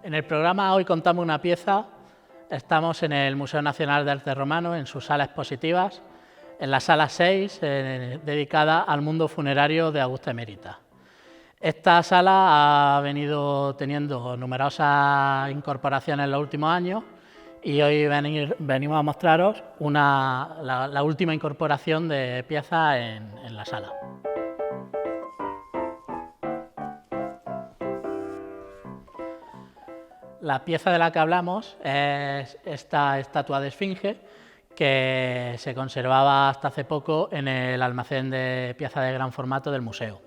En el programa Hoy contamos una pieza. Estamos en el Museo Nacional de Arte Romano, en sus salas expositivas, en la sala 6, dedicada al mundo funerario de Augusta Emérita. Esta sala ha venido teniendo numerosas incorporaciones en los últimos años y hoy venimos a mostraros la última incorporación de piezas en la sala. La pieza de la que hablamos es esta estatua de Esfinge, que se conservaba hasta hace poco en el almacén de piezas de gran formato del museo.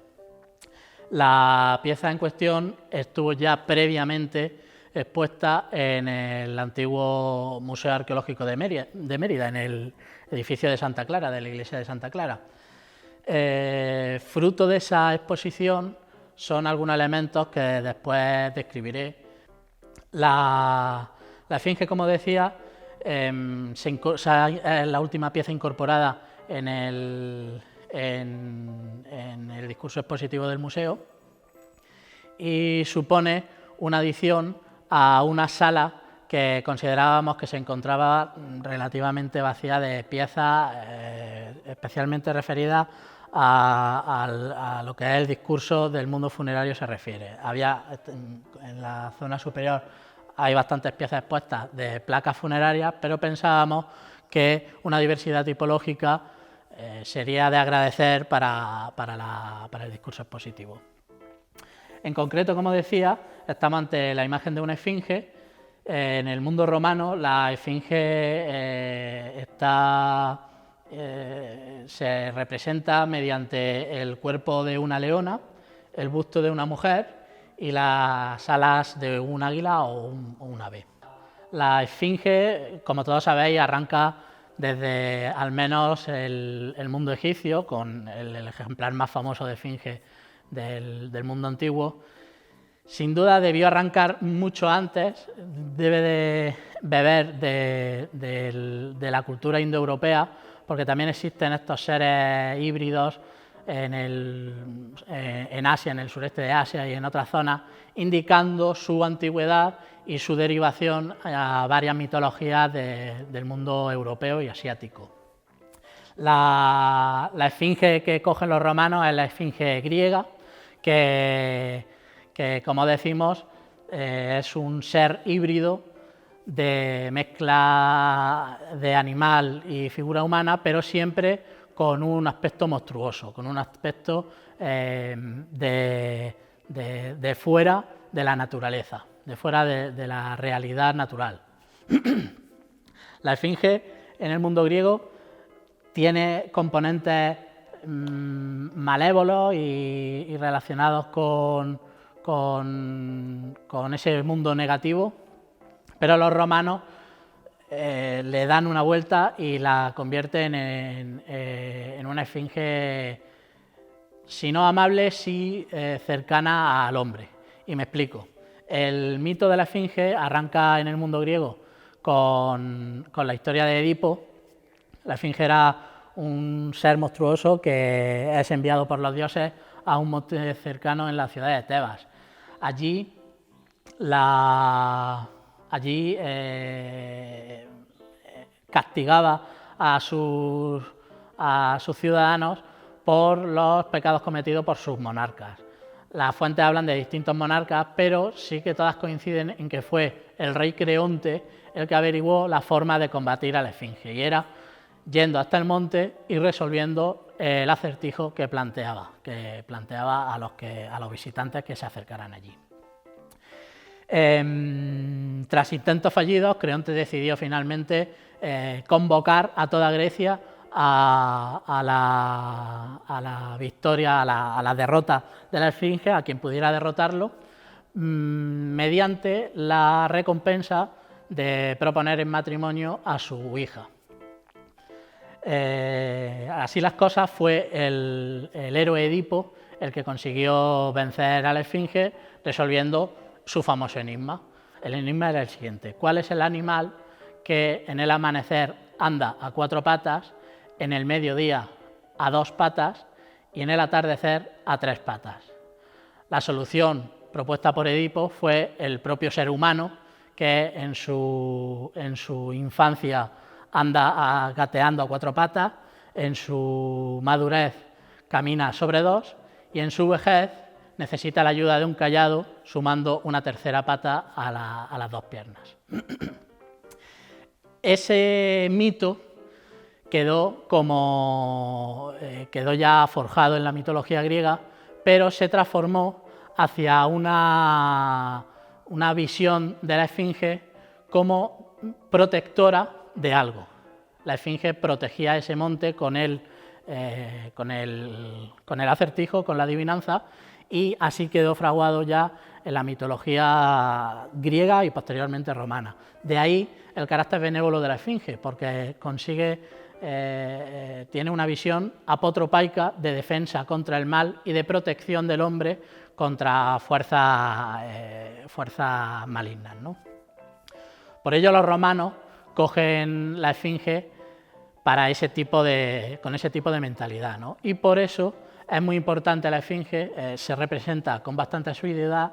La pieza en cuestión estuvo ya previamente expuesta en el antiguo Museo Arqueológico de Mérida, en el edificio de Santa Clara, de la iglesia de Santa Clara. Fruto de esa exposición son algunos elementos que después describiré. La Esfinge, como decía, es la última pieza incorporada en el discurso expositivo del museo y supone una adición a una sala que considerábamos que se encontraba relativamente vacía de piezas, especialmente referidas a lo que es el discurso del mundo funerario se refiere. Había en la zona superior hay bastantes piezas expuestas de placas funerarias, pero pensábamos que una diversidad tipológica sería de agradecer para el discurso expositivo. En concreto, como decía, estamos ante la imagen de una esfinge. En el mundo romano la esfinge se representa mediante el cuerpo de una leona, el busto de una mujer y las alas de un águila o un ave. La esfinge, como todos sabéis, arranca desde al menos el mundo egipcio, con el ejemplar más famoso de esfinge del mundo antiguo. Sin duda debió arrancar mucho antes, debe de beber de la cultura indoeuropea, porque también existen estos seres híbridos en Asia, en el sureste de Asia y en otras zonas, indicando su antigüedad y su derivación a varias mitologías del mundo europeo y asiático. La esfinge que cogen los romanos es la esfinge griega, que como decimos es un ser híbrido de mezcla de animal y figura humana, pero siempre con un aspecto monstruoso, con un aspecto de fuera de la naturaleza, de fuera de la realidad natural. La esfinge en el mundo griego tiene componentes malévolos y relacionados con ese mundo negativo, pero los romanos le dan una vuelta y la convierten en una esfinge, si no amable, sí cercana al hombre. Y me explico. El mito de la esfinge arranca en el mundo griego con la historia de Edipo. La esfinge era un ser monstruoso que es enviado por los dioses a un monte cercano en la ciudad de Tebas. Allí castigaba a sus ciudadanos por los pecados cometidos por sus monarcas. Las fuentes hablan de distintos monarcas, pero sí que todas coinciden en que fue el rey Creonte el que averiguó la forma de combatir a la esfinge, y era yendo hasta el monte y resolviendo el acertijo que planteaba a los visitantes que se acercaran allí. Tras intentos fallidos, Creonte decidió finalmente convocar a toda Grecia a la victoria, a la derrota de la esfinge, a quien pudiera derrotarlo, mediante la recompensa de proponer en matrimonio a su hija. Así las cosas, fue el héroe Edipo el que consiguió vencer a la esfinge, resolviendo su famoso enigma. El enigma era el siguiente: ¿cuál es el animal que en el amanecer anda a 4 patas, en el mediodía a 2 patas y en el atardecer a 3 patas? La solución propuesta por Edipo fue el propio ser humano, que en su infancia anda gateando a 4 patas, en su madurez camina sobre 2 y en su vejez necesita la ayuda de un cayado, sumando una tercera pata a las 2 piernas. Ese mito quedó ya forjado en la mitología griega, pero se transformó hacia una visión de la esfinge como protectora de algo. La esfinge protegía ese monte con el acertijo, con la adivinanza, y así quedó fraguado ya en la mitología griega y posteriormente romana. De ahí el carácter benévolo de la esfinge, porque tiene una visión apotropaica de defensa contra el mal y de protección del hombre contra fuerzas malignas, ¿no? Por ello los romanos cogen la esfinge con ese tipo de mentalidad, ¿no? Y por eso es muy importante la esfinge, se representa con bastante asiduidad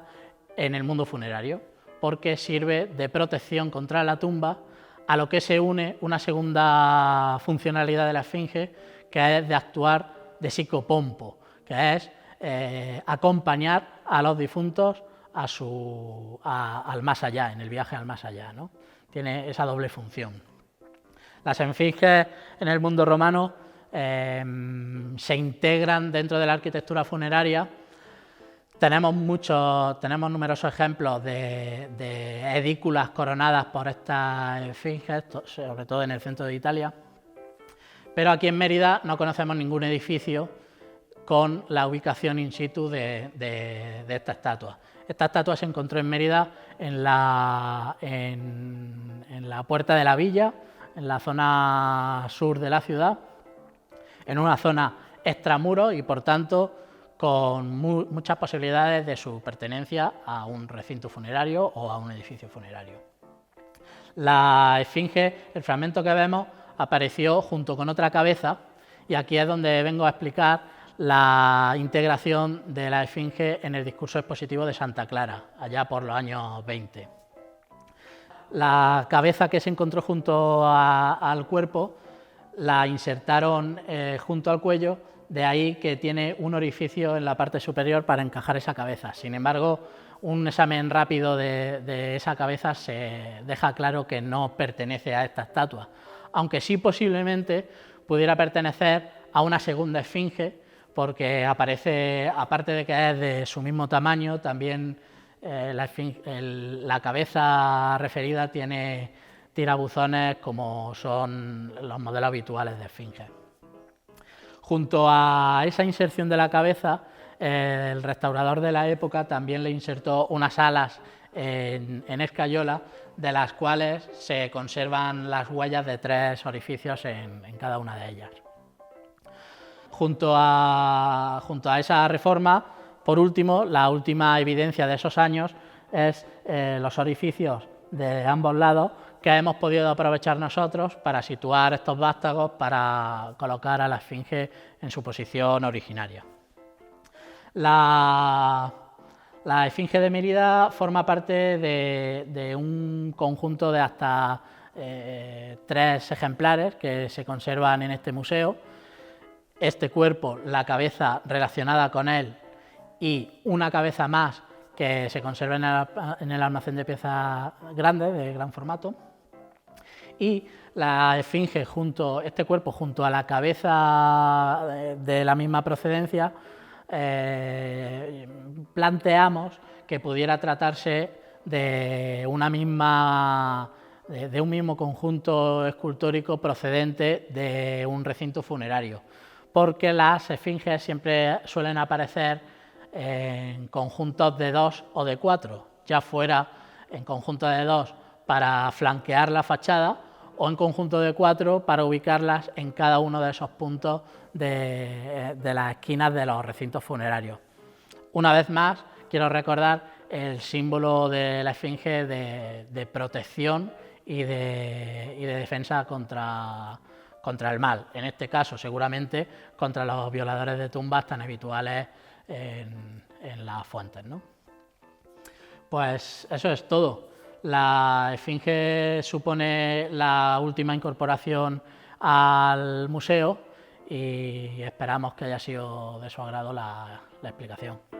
en el mundo funerario, porque sirve de protección contra la tumba, a lo que se une una segunda funcionalidad de la esfinge, que es de actuar de psicopompo, que es acompañar a los difuntos al más allá, en el viaje al más allá, ¿no? Tiene esa doble función. Las esfinges en el mundo romano se integran dentro de la arquitectura funeraria. Tenemos numerosos ejemplos de edículas coronadas por estas esfinges, sobre todo en el centro de Italia, pero aquí en Mérida no conocemos ningún edificio con la ubicación in situ de esta estatua. Esta estatua se encontró en Mérida en la Puerta de la Villa, en la zona sur de la ciudad, en una zona extramuros y por tanto con muchas posibilidades de su pertenencia a un recinto funerario o a un edificio funerario. La esfinge, el fragmento que vemos, apareció junto con otra cabeza, y aquí es donde vengo a explicar la integración de la esfinge en el discurso expositivo de Santa Clara, allá por los años 20. La cabeza que se encontró junto al cuerpo la insertaron junto al cuello, de ahí que tiene un orificio en la parte superior para encajar esa cabeza. Sin embargo, un examen rápido de esa cabeza se deja claro que no pertenece a esta estatua, aunque sí posiblemente pudiera pertenecer a una segunda esfinge, porque aparece, aparte de que es de su mismo tamaño, también la cabeza referida tiene tirabuzones como son los modelos habituales de esfinge. Junto a esa inserción de la cabeza, el restaurador de la época también le insertó unas alas en escayola, de las cuales se conservan las huellas de 3 orificios en cada una de ellas. Junto a esa reforma, por último, la última evidencia de esos años es los orificios de ambos lados, que hemos podido aprovechar nosotros para situar estos vástagos, para colocar a la esfinge en su posición originaria. La esfinge de Mérida forma parte de un conjunto de hasta 3 ejemplares que se conservan en este museo. Este cuerpo, la cabeza relacionada con él y una cabeza más que se conserva en el almacén de piezas grandes, de gran formato. Y la esfinge este cuerpo junto a la cabeza de la misma procedencia, planteamos que pudiera tratarse de un mismo conjunto escultórico procedente de un recinto funerario, porque las esfinges siempre suelen aparecer en conjuntos de 2 o de 4, ya fuera en conjunto de 2 para flanquear la fachada o en conjunto de 4 para ubicarlas en cada uno de esos puntos de las esquinas de los recintos funerarios. Una vez más, quiero recordar el símbolo de la esfinge de protección y de defensa contra el mal, en este caso seguramente contra los violadores de tumbas tan habituales en las fuentes, ¿no? Pues eso es todo. La Esfinge supone la última incorporación al museo y esperamos que haya sido de su agrado la explicación.